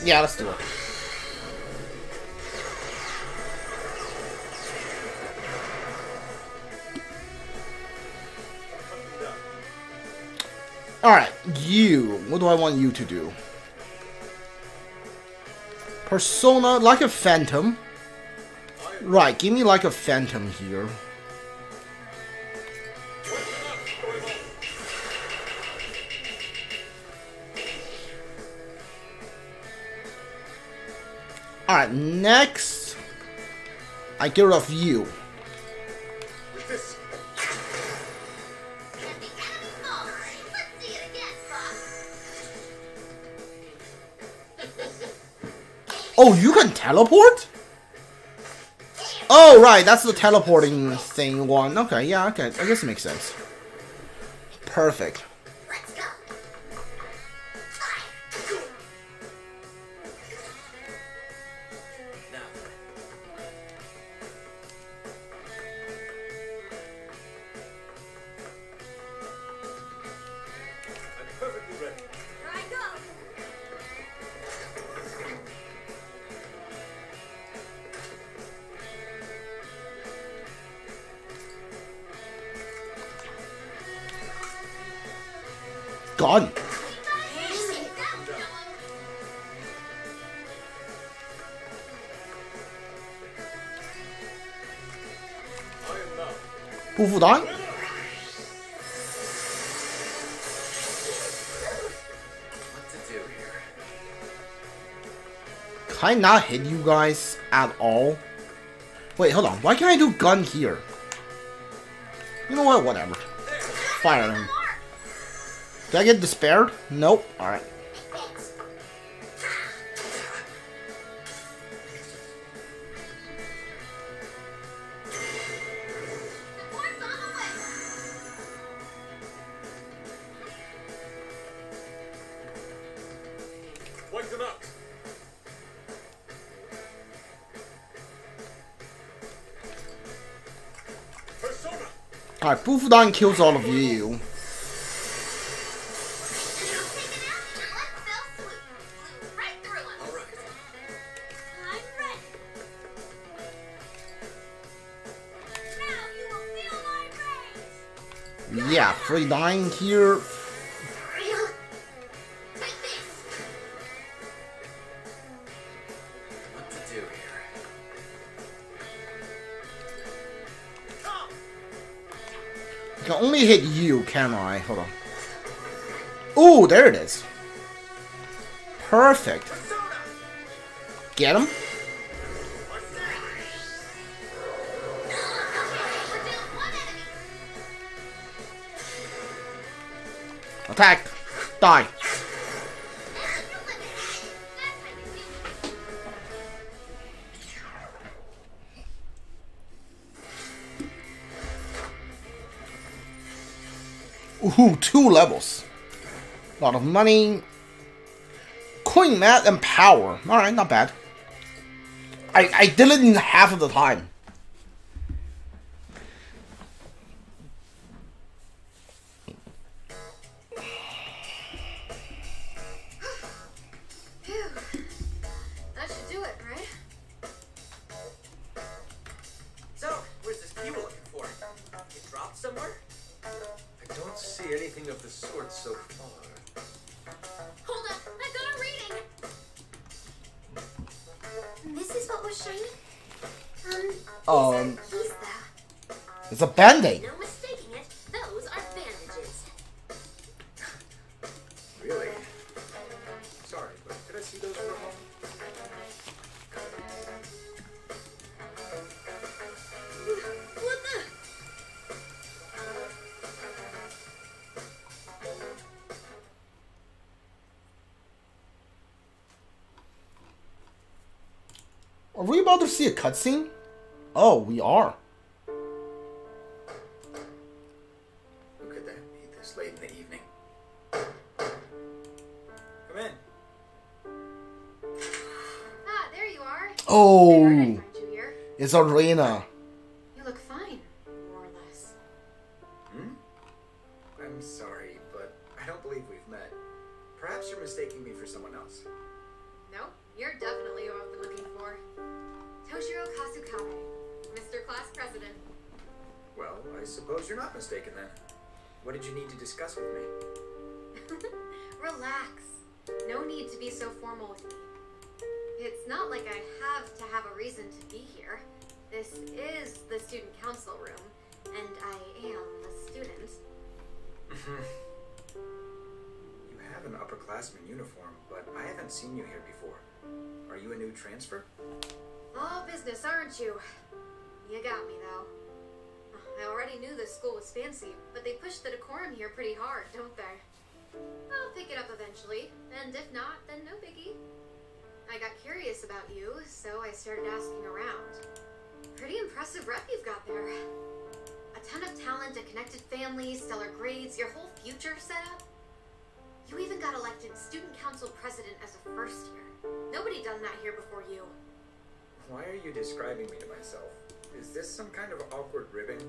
Yeah, let's do it. Alright, you. What do I want you to do? Persona, like a phantom. Right, give me like a phantom here. Alright, next, I get rid of you. Oh, you can teleport? Oh, right, that's the teleporting thing one. Okay, yeah, okay, I guess it makes sense. Perfect. Gone. 부부단? Can I not hit you guys at all? Wait, hold on. Why can't I do gun here? You know what? Whatever. Fire him. Did I get despaired? Nope. Alright. Alright, Bufudan kills all of you. Yeah, free dying here. I can only hit you, can I? Hold on. Ooh, there it is. Perfect. Get him. Attack. Die. Ooh, 2 levels. A lot of money. Coin mat and power. Alright, not bad. I did it in half of the time. That should do it, right? So, where's this key we're looking for? It dropped somewhere? I don't see anything of the sort so far. Hold up, I got a reading. This is what was shiny? Keys though. It's a band-aid. No mistaking it, those are bandages. Really? Sorry, but could I see those for a moment? What the? Are we about to see a cutscene? Oh, we are. Who could that be this late in the evening? Come in. Ah, there you are. Oh, Fair, I find you here. it's Erina. You look fine, more or less. Hmm? I'm sorry, but I don't believe we've met. Perhaps you're mistaking me for someone else. No, you're definitely who I've been looking for. Toshiro Kasukabe, Mr. Class President. Well, I suppose you're not mistaken then. What did you need to discuss with me? Relax. No need to be so formal with me. It's not like I have a reason to be here. This is the student council room, and I am a student. You have an upperclassman uniform, but I haven't seen you here before. Are you a new transfer? All business, aren't you? You got me, though. I already knew this school was fancy, but they push the decorum here pretty hard, don't they? I'll pick it up eventually, and if not, then no biggie. I got curious about you, so I started asking around. Pretty impressive rep you've got there. A ton of talent, a connected family, stellar grades, your whole future set up. You even got elected student council president as a first year. Nobody done that here before you. Why are you describing me to myself? Is this some kind of awkward ribbing?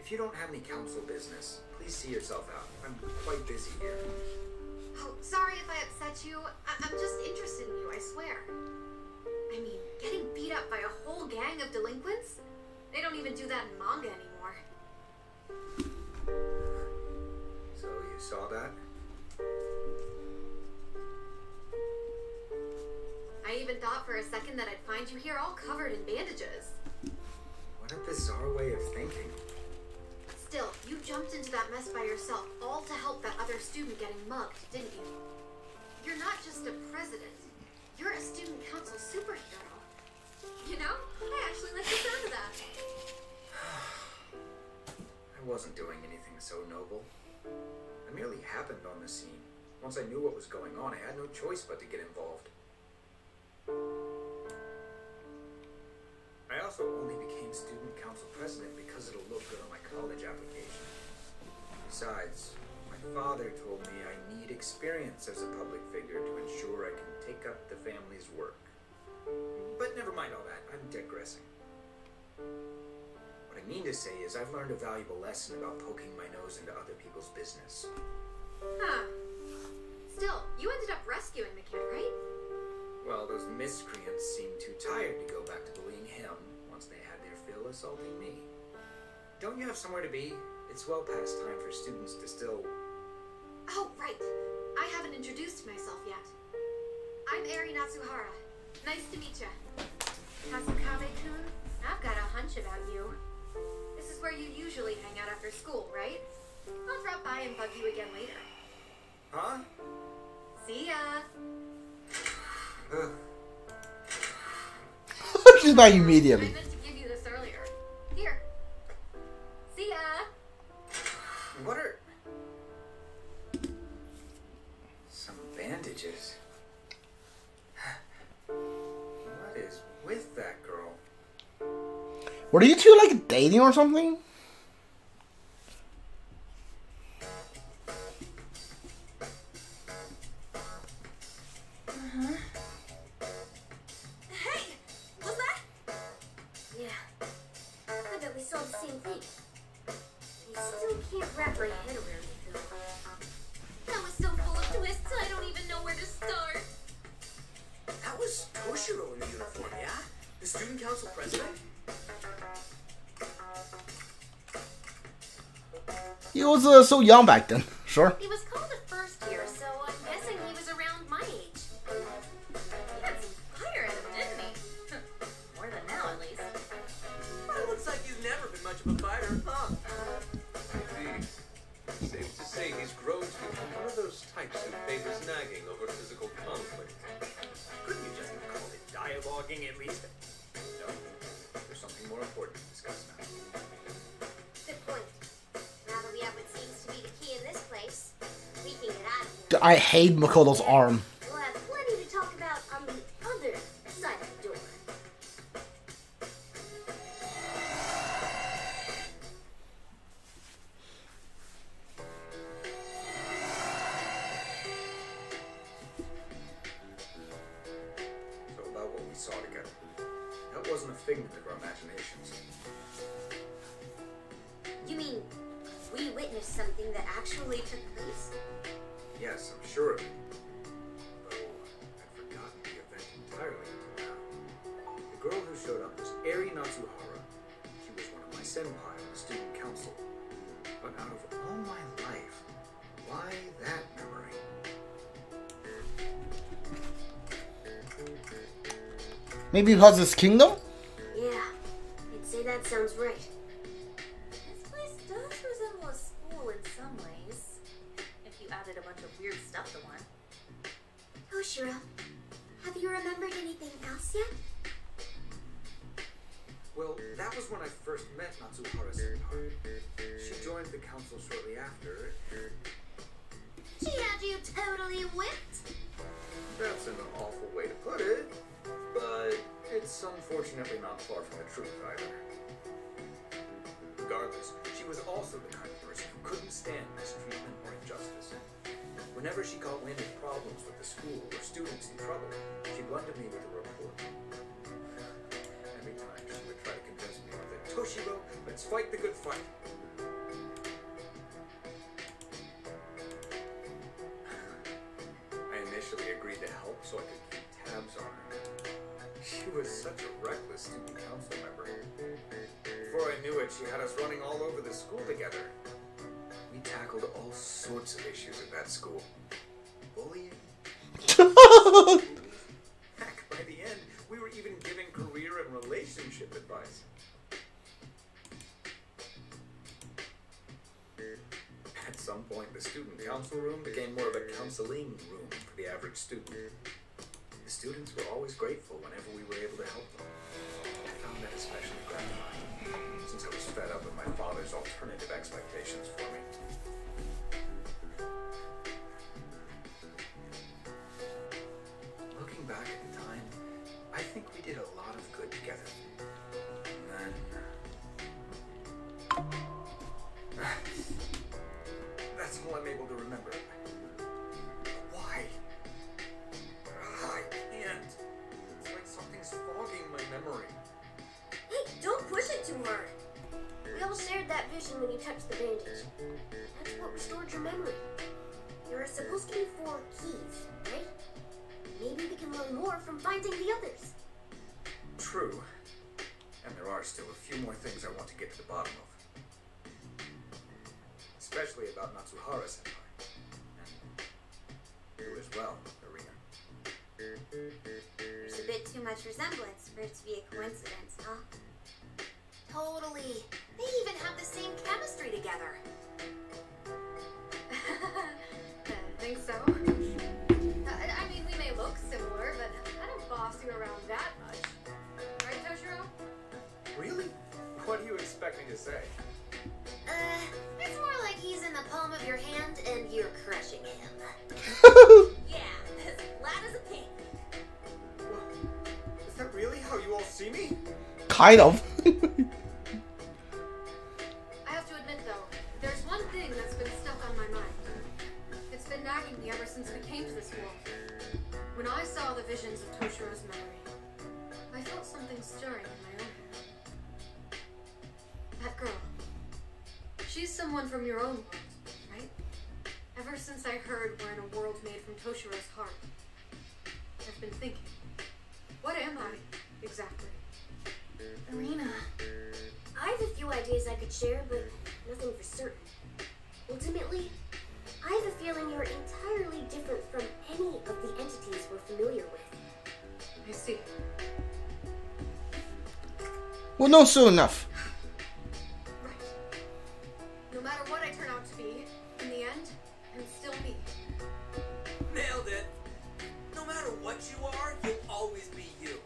If you don't have any council business, please see yourself out. I'm quite busy here. Oh, sorry if I upset you. I'm just interested in you, I swear. I mean, getting beat up by a whole gang of delinquents? They don't even do that in manga anymore. So you saw that? I even thought for a second that I'd find you here all covered in bandages. What a bizarre way of thinking. Still, you jumped into that mess by yourself, all to help that other student getting mugged, didn't you? You're not just a president. You're a student council superhero. You know, I actually like the sound of that. I wasn't doing anything so noble. I merely happened on the scene. Once I knew what was going on, I had no choice but to get involved. I also only became student council president because it'll look good on my college application. Besides, my father told me I need experience as a public figure to ensure I can take up the family's work. But never mind all that, I'm digressing. What I mean to say is I've learned a valuable lesson about poking my nose into other people's business. Huh. Still, you ended up rescuing the kid, right? Well, those miscreants seemed too tired to go back to bullying him once they had their fill assaulting me. Don't you have somewhere to be? It's well past time for students to still... Oh, right. I haven't introduced myself yet. I'm Erina. Nice to meet ya. Kasukabe-kun, I've got a hunch about you. This is where you usually hang out after school, right? I'll drop by and bug you again later. Huh? See ya! She's back immediately. I meant to give you this earlier. Here. See ya! What are... Some bandages. What is with that girl? Were you two like dating or something? Hey! Was that? Yeah. I bet we saw the same thing. I still can't wrap my head around it, though. That was so full of twists, I don't even know where to start. That was Toshiro in the uniform, yeah? The student council president? He was so young back then. Sure. He was called a first year, so I'm guessing he was around my age. He had some fire in him, didn't he? More than now, at least. Well, it looks like he's never been much of a fighter, huh? Indeed. Safe to say he's grown to become one of those types who favors nagging over physical conflict. Couldn't you just have called it dialoguing at least? No, there's something more important to discuss now. Good point. Now that we have what seems to be the key in this place, we can get out of here. I hate Makoto's arm. We'll have plenty to talk about on the other side of the door. So about what we saw together. That wasn't a figment of our imaginations. You mean we witnessed something that actually took place? Yes, I'm sure of it. Though I'd forgotten the event entirely until now. The girl who showed up was Erina. She was one of my senpai on the student council. But out of all my life, why that memory? Maybe because it's kingdom? Yeah, I'd say that sounds right. This place does resemble a school in some ways. If you added a bunch of weird stuff to one. Toshiro, have you remembered anything else yet? Well, that was when I first met Natsuhara-senpai. She joined the council shortly after. She had you totally whipped? That's an awful way to put it, but it's unfortunately not far from the truth either. Regardless, she was also the kind of person who couldn't stand mistreatment or injustice. Whenever she got wind of problems with the school or students in trouble, she blunted me with a report. Every time she would try to convince me that Toshiro, let's fight the good fight. I initially agreed to help so I could keep tabs on her. She was such a reckless student council member. Before I knew it, she had us running all over the school together. We tackled all sorts of issues at that school. Bullying. Heck, by the end, we were even giving career and relationship advice. At some point, the student council room became more of a counseling room for the average student. The students were always grateful whenever we were able to help them. I found that especially gratifying, since I was fed up with my father's alternative expectations for me. Looking back at the time, I think we did a lot of good together. And then... that's all I'm able to remember. Why? I can't. It's like something's fogging my memory. Hey, don't push it too hard. We all shared that vision when you touched the bandage. That's what restored your memory. There are supposed to be 4 keys, right? Maybe we can learn more from finding the others. True. And there are still a few more things I want to get to the bottom of. Especially about Natsuhara-senpai. And you as well, Erina. There's a bit too much resemblance for it to be a coincidence, huh? Totally. They even have the same chemistry together. Think so? I mean, we may look similar, but I don't boss you around that much. Right, Toshiro? Really? What do you expect me to say? It's more like he's in the palm of your hand and you're crushing him. Yeah, as flat as a pancake. Well, is that really how you all see me? Kind of. I have to admit, though, there's one thing that's been stuck on my mind. It's been nagging me ever since we came to this world. When I saw the visions of Toshiro's memory, I felt something stirring in my own head. That girl. She's someone from your own world, right? Ever since I heard we're in a world made from Toshiro's heart, I've been thinking, what am I, exactly? Erina, I have a few ideas I could share, but nothing for certain. Ultimately, I have a feeling you're entirely different from any of the entities we're familiar with. I see. We'll know soon enough. Right. No matter what I turn out to be, in the end, I'm still me. Nailed it. No matter what you are, you'll always be you.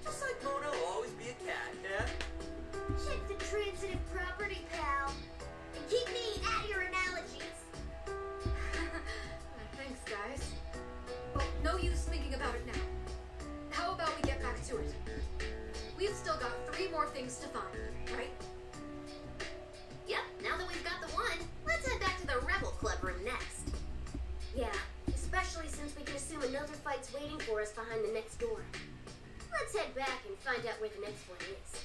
Just like Mona will always be a cat, yeah? Check the transitive property, pal. And keep me at your analogies. Thanks, guys. Well, no use thinking about it now. How about we get back to it? We've still got 3 more things to find, right? Yep, now that we've got the one, let's head back to the Rebel Club room next. Yeah, especially since we can assume another fight's waiting for us behind the next door. Let's head back and find out where the next one is.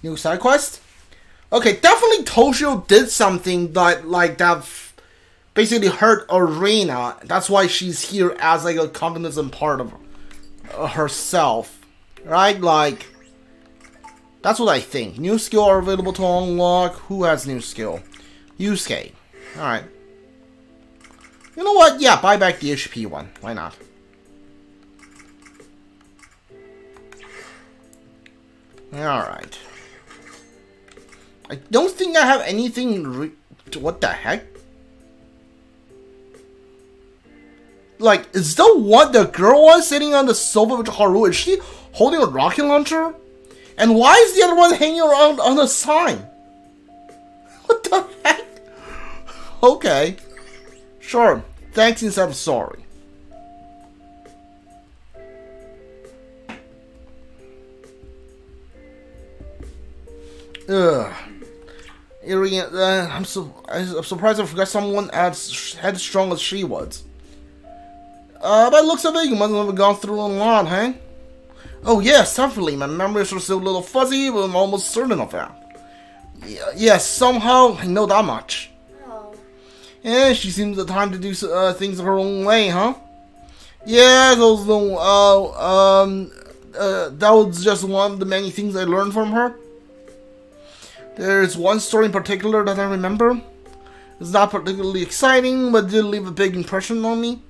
New side quest? Okay, definitely Toshiro did something that basically hurt Erina. That's why she's here as like a cognizant part of herself, right? Like, that's what I think. New skill are available to unlock. Who has new skill? Yusuke. Alright. You know what? Yeah, buy back the HP one. Why not? Alright. I don't think I have anything what the heck? Like, is the one the girl was sitting on the sofa with Haru? Is she holding a rocket launcher? And why is the other one hanging around on the sign? What the heck? Okay. Sure. Thanks instead of sorry. Ugh. Erina, I'm surprised I forgot someone as headstrong as she was. By the looks of it, you must have gone through a lot, huh? Oh yes, definitely. My memories are still a little fuzzy, but I'm almost certain of that. Yes, somehow I know that much. Oh. Yeah, she seems the time to do things her own way, huh? Yeah, that was just one of the many things I learned from her. There's one story in particular that I remember. It's not particularly exciting, but did leave a big impression on me.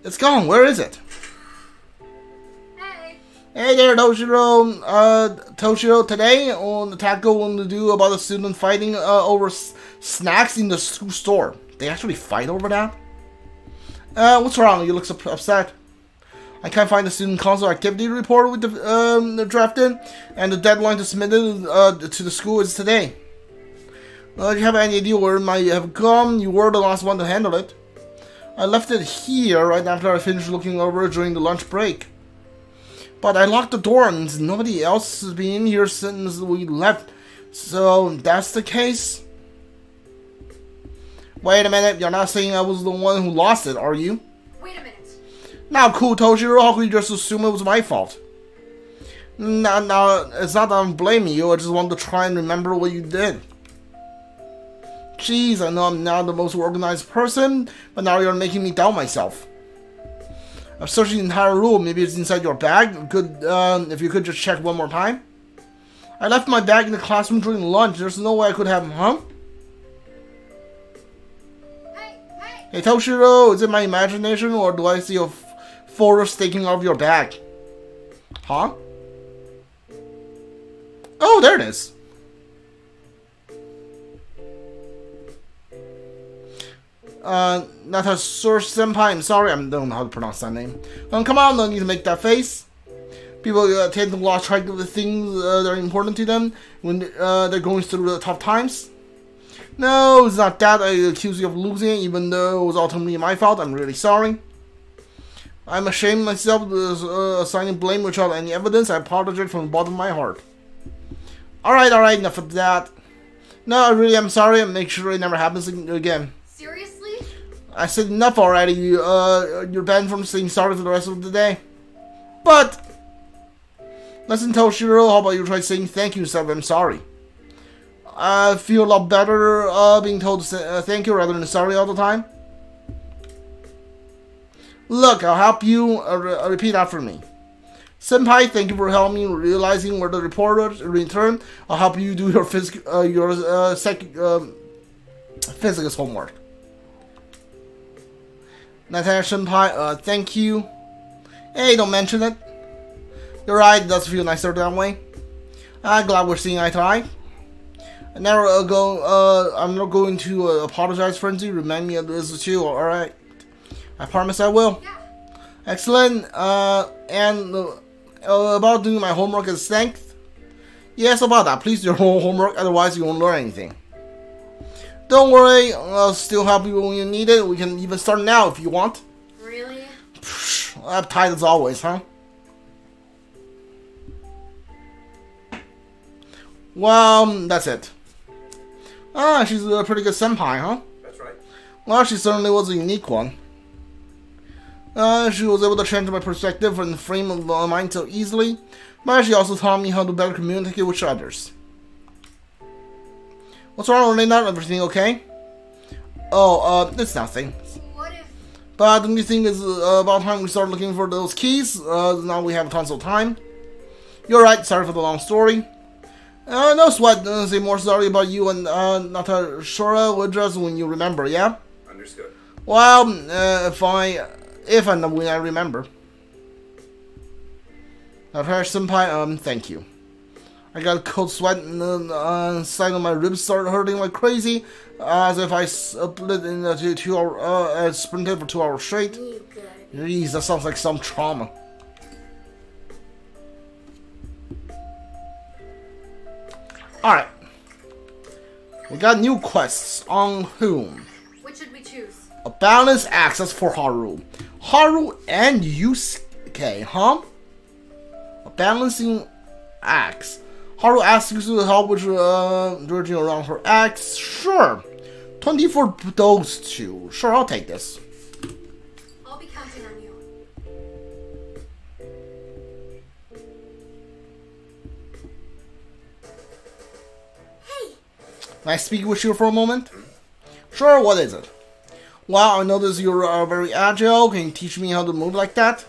It's gone. Where is it? Hey. Hey there, Toshiro. Toshiro, today on the Tactica want to do about a student fighting over snacks in the school store. They actually fight over that? What's wrong? You look so upset. I can't find the student council activity report with the drafted, and the deadline to submit it to the school is today. Do you have any idea where it might have gone? You were the last one to handle it. I left it here right after I finished looking over it during the lunch break. But I locked the door and nobody else has been in here since we left. So that's the case? Wait a minute, you're not saying I was the one who lost it, are you? Wait a minute. Now, cool, Toshiro, how could you just assume it was my fault? No, it's not that I'm blaming you, I just want to try and remember what you did. Jeez, I know I'm not the most organized person, but now you're making me doubt myself. I'm searching the entire room, maybe it's inside your bag. If you could just check one more time. I left my bag in the classroom during lunch, there's no way I could have, huh? Hey Toshiro, is it my imagination or do I see a forest sticking out of your bag? Huh? Oh, there it is. Natasur Senpai, I'm sorry, I don't know how to pronounce that name. Come on, no need to make that face. People tend to lose track of the things that are important to them when they're going through the tough times. No, it's not that. I accuse you of losing it, even though it was ultimately my fault. I'm really sorry. I'm ashamed myself of assigning blame without any evidence. I apologize from the bottom of my heart. Alright, enough of that. No, I really am sorry, and make sure it never happens again. Seriously? I said enough already. You're banned from saying sorry for the rest of the day. But, listen, Toshiro, how about you try saying thank you instead of I'm sorry? I feel a lot better being told to say, thank you rather than sorry all the time. Look, I'll help you repeat after me. Senpai, thank you for helping me realizing where the reporters in return. I'll help you do your physics homework. Natasha Senpai, thank you. Hey, don't mention it. You're right, it does feel nicer that way. I'm glad we're seeing eye to eye. I'm not going to apologize, Frenzy. Remind me of this too, alright? I promise I will. Yeah. Excellent. And about doing my homework as strength? Yes, about that. Please do your whole homework, otherwise you won't learn anything. Don't worry, I'll still help you when you need it. We can even start now if you want. Really? Uptight as always, huh? Well, that's it. Ah, she's a pretty good senpai, huh? That's right. Well, she certainly was a unique one. She was able to change my perspective and frame of mind so easily, but she also taught me how to better communicate with others. What's wrong, Erina? Everything okay? Oh, it's nothing. What if... But don't you think it's about time we start looking for those keys? Now we have tons of time. You're right, sorry for the long story. No sweat, say more sorry about you and Natashora will just when you remember, yeah? Understood. Well, if and when I remember. Senpai, thank you. I got a cold sweat and the side of my ribs started hurting like crazy, as if I split into 2 hours, sprinted for 2 hours straight. Jeez, that sounds like some trauma. Alright. We got new quests on whom? Which should we choose? A balanced access for Haru. Haru and Yusuke, huh? A balancing axe. Haru asks you to help with dredging around her axe. Sure. 20 for those two. Sure, I'll take this. I'll be counting on you. Hey, Can I speak with you for a moment? Sure, what is it? Well, I notice you're very agile. Can you teach me how to move like that?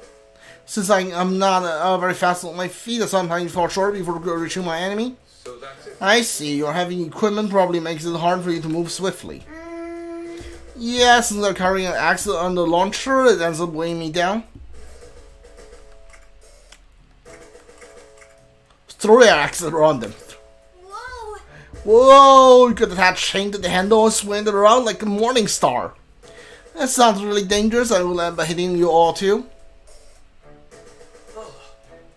Since I'm not very fast on my feet, I sometimes fall short before reaching my enemy. So that's it. I see, your heavy equipment probably makes it hard for you to move swiftly. Yeah, since I'm carrying an axe on the launcher, it ends up weighing me down. Throw your axe around them. whoa! Whoa, you could attach chain to the handle and swing it around like a morning star. That sounds really dangerous. I will end up hitting you all too.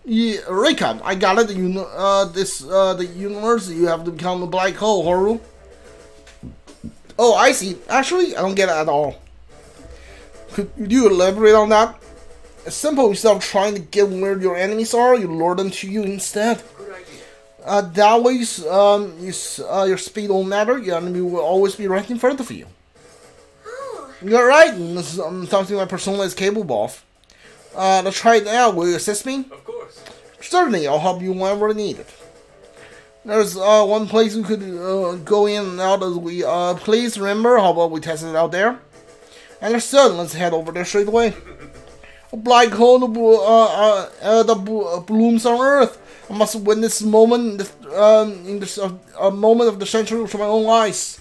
Yeah, Rika, I got it. You know, the universe. You have to become a black hole, Haru. Oh, I see. Actually, I don't get it at all. Could you elaborate on that? It's simple. Instead of trying to get where your enemies are, you lure them to you instead. Good idea. That way, your speed won't matter. Your enemy will always be right in front of you. Oh, You're right. This is something my persona is capable of. Let's try it out. Will you assist me? Of course. Certainly, I'll help you whenever needed. There's one place we could go in and out as we please. Remember? How about we test it out there? Understood. Let's head over there straight away. A black hole that blooms on Earth. I must witness this moment, a moment of the century with my own eyes.